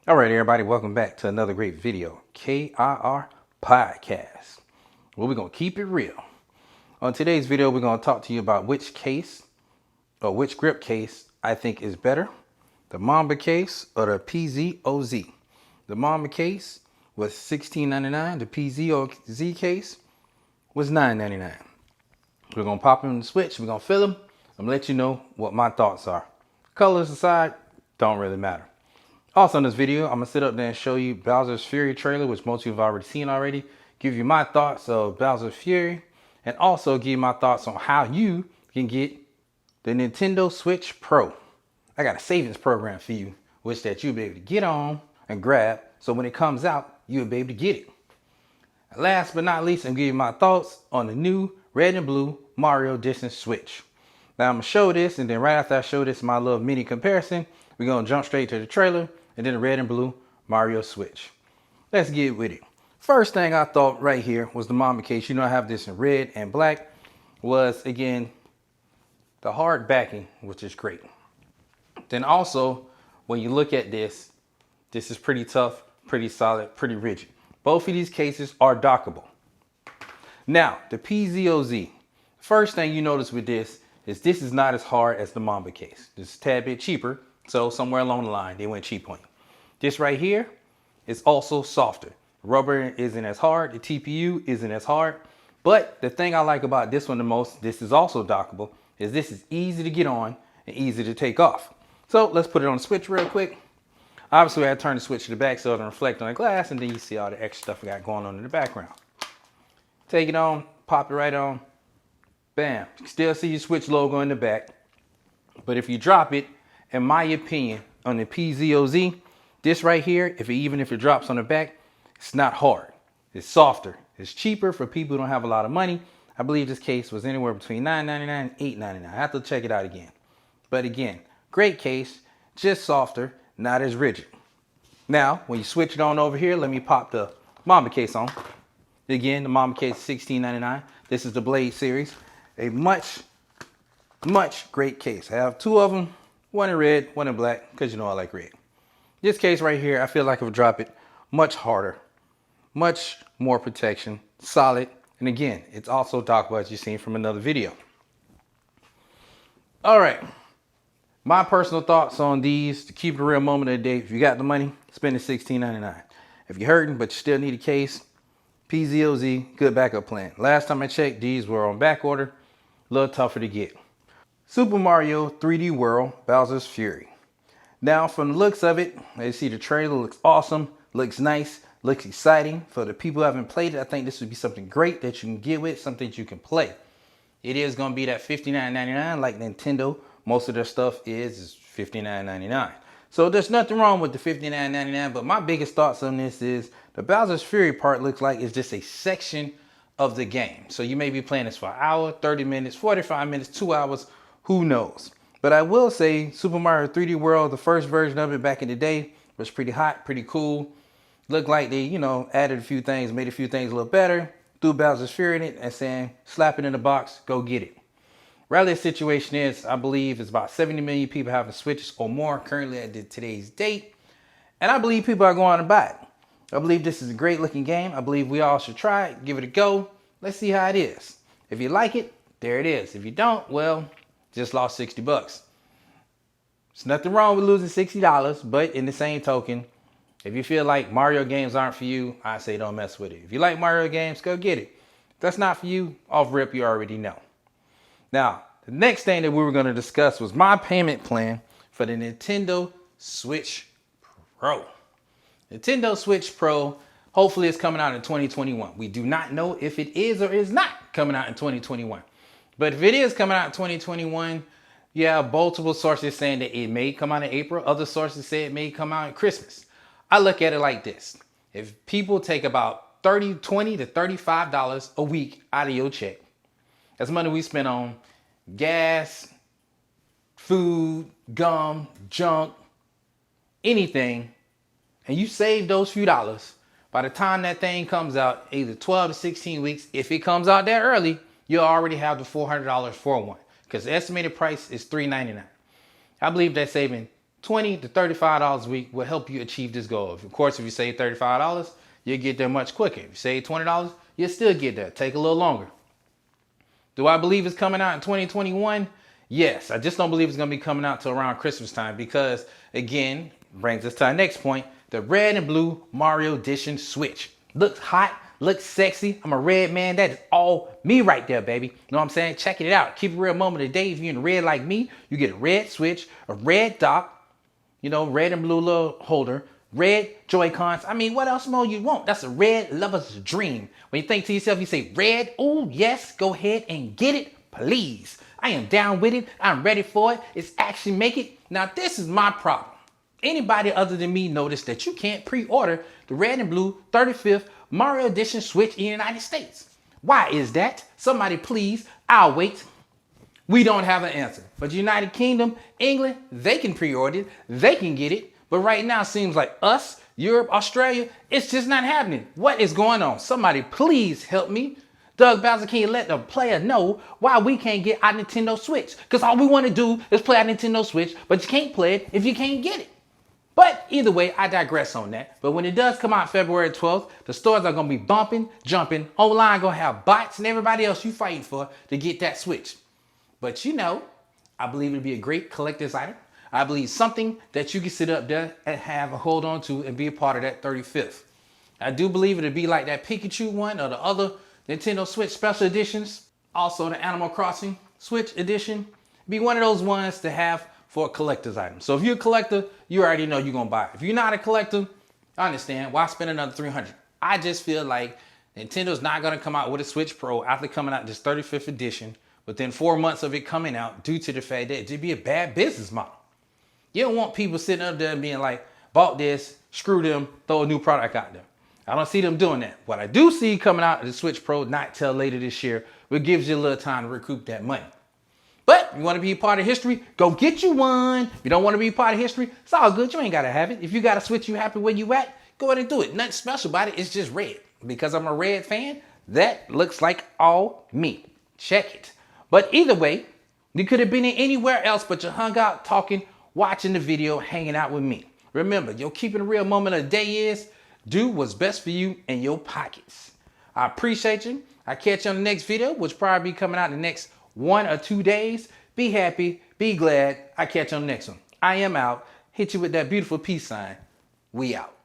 All right, everybody, welcome back to another great video, KIR Podcast. Well, we're going to keep it real. On today's video, we're going to talk to you about which case or which grip case I think is better, the Mamba case or the PZOZ. The Mamba case was $16.99. The PZOZ case was $9.99. We're going to pop them in the switch. We're going to fill them. I'm going to let you know what my thoughts are. Colors aside, don't really matter. Also in this video, I'm going to sit up there and show you Bowser's Fury trailer, which most of you have already seen already. Give you my thoughts of Bowser's Fury. And also give you my thoughts on how you can get the Nintendo Switch Pro. I got a savings program for you, which that you'll be able to get on and grab. So when it comes out, you'll be able to get it. Last but not least, I'm giving you my thoughts on the new red and blue Mario Distance Switch. Now I'm going to show this, and then right after I show this, my little mini comparison, we're going to jump straight to the trailer and then the red and blue Mario Switch. Let's get with it. First thing I thought right here was the Mamba case. You know, I have this in red and black. Was, again, the hard backing, which is great. Then also, when you look at this, this is pretty tough, pretty solid, pretty rigid. Both of these cases are dockable. Now, the PZOZ. First thing you notice with this is not as hard as the Mamba case. This is a tad bit cheaper. So somewhere along the line, they went cheap on you. This right here is also softer. Rubber isn't as hard. The TPU isn't as hard. But the thing I like about this one the most, this is also dockable, is this is easy to get on and easy to take off. So let's put it on the switch real quick. Obviously, I turn the switch to the back so it'll reflect on the glass, and then you see all the extra stuff I got going on in the background. Take it on, pop it right on. Bam. You can still see your switch logo in the back. But if you drop it, in my opinion, on the PZOZ, this right here, even if it drops on the back, it's not hard. It's softer. It's cheaper for people who don't have a lot of money. I believe this case was anywhere between $9.99 and $8.99. I have to check it out again. But again, great case, just softer, not as rigid. Now, when you switch it on over here, let me pop the Mamba case on. Again, the Mamba case is $16.99. This is the Blade series. A much great case. I have two of them. One in red, one in black, because you know I like red. This case right here, I feel like I would drop it much harder, much more protection, solid. And again, it's also dockable as you've seen from another video. All right, my personal thoughts on these, to keep it a real moment of the day. If you got the money, spend the $16.99. If you're hurting, but you still need a case, PZOZ, good backup plan. Last time I checked, these were on back order, a little tougher to get. Super Mario 3D World Bowser's Fury. Now, from the looks of it, as you see, the trailer looks awesome, looks nice, looks exciting. For the people who haven't played it, I think this would be something great that you can get with, something that you can play. It is going to be that $59.99 like Nintendo. Most of their stuff is $59.99. So there's nothing wrong with the $59.99, but my biggest thoughts on this is the Bowser's Fury part looks like it's just a section of the game. So you may be playing this for an hour, 30 minutes, 45 minutes, 2 hours, who knows? But I will say Super Mario 3D World, the first version of it back in the day, was pretty hot, pretty cool. Looked like they, added a few things, made a few things a little better, threw Bowser's Fury in it and saying, slap it in the box, go get it. Rather, the situation is, I believe it's about 70 million people having Switches or more currently at today's date. And I believe people are going to buy it. I believe this is a great looking game. I believe we all should try it, give it a go. Let's see how it is. If you like it, there it is. If you don't, well, just lost $60. There's nothing wrong with losing $60, but in the same token, if you feel like Mario games aren't for you, I say don't mess with it. If you like Mario games, go get it. If that's not for you, off rip, you already know. Now, the next thing that we were going to discuss was my payment plan for the Nintendo Switch Pro. Nintendo Switch Pro, hopefully it's coming out in 2021. We do not know if it is or is not coming out in 2021. But if it is coming out in 2021, yeah, multiple sources saying that it may come out in April. Other sources say it may come out in Christmas. I look at it like this. If people take about $20 to $35 a week out of your check, that's money we spend on gas, food, gum, junk, anything, and you save those few dollars, by the time that thing comes out, either 12 to 16 weeks, if it comes out that early, you'll already have the $400 for one, because the estimated price is $399. I believe that's saving $20 to $35 a week will help you achieve this goal. Of course, if you save $35, you'll get there much quicker. If you save $20, you'll still get there. Take a little longer. Do I believe it's coming out in 2021? Yes. I just don't believe it's going to be coming out till around Christmas time because, again, brings us to our next point. The red and blue Mario Edition Switch. Looks hot, looks sexy. I'm a red man. That is all me right there, baby. You know what I'm saying? Check it out. Keep it real moment of the day. If you're in red like me, you get a red Switch, a red dock, you know, red and blue little holder, red Joy-Cons. I mean, what else more you want? That's a red lover's dream. When you think to yourself, you say, red, oh yes, go ahead and get it, please. I am down with it. I'm ready for it. It's actually make it. Now, this is my problem. Anybody other than me noticed that you can't pre-order the red and blue 35th Mario Edition Switch in the United States. Why is that? Somebody please, I'll wait. We don't have an answer. But United Kingdom, England, they can pre-order it. They can get it. But right now, it seems like us, Europe, Australia, it's just not happening. What is going on? Somebody please help me. Doug Bowser, can you let the player know why we can't get our Nintendo Switch? Because all we want to do is play our Nintendo Switch, but you can't play it if you can't get it. But either way, I digress on that. But when it does come out February 12th, the stores are going to be bumping, jumping. Online going to have bots and everybody else you fighting for to get that Switch. But you know, I believe it'd be a great collector's item. I believe something that you can sit up there and have a hold on to and be a part of that 35th. I do believe it'd be like that Pikachu one or the other Nintendo Switch special editions. Also the Animal Crossing Switch edition. Be one of those ones to have for a collector's item. So if you're a collector, you already know you're gonna buy it. If you're not a collector, I understand. Why spend another $300? I just feel like Nintendo's not gonna come out with a Switch Pro after coming out this 35th edition within 4 months of it coming out due to the fact that it'd be a bad business model. You don't want people sitting up there and being like, bought this, screw them, throw a new product out there. I don't see them doing that. What I do see coming out of the Switch Pro, not till later this year, but gives you a little time to recoup that money. But if you want to be a part of history, go get you one. If you don't want to be a part of history, it's all good. You ain't got to have it. If you got a Switch, you happy where you at, go ahead and do it. Nothing special about it. It's just red. Because I'm a red fan, that looks like all me. Check it. But either way, you could have been in anywhere else, but you hung out talking, watching the video, hanging out with me. Remember, your keeping a real moment of the day is do what's best for you and your pockets. I appreciate you. I catch you on the next video, which probably be coming out in the next 1 or 2 days. Be happy, be glad. I catch you on the next one. I am out. Hit you with that beautiful peace sign. We out.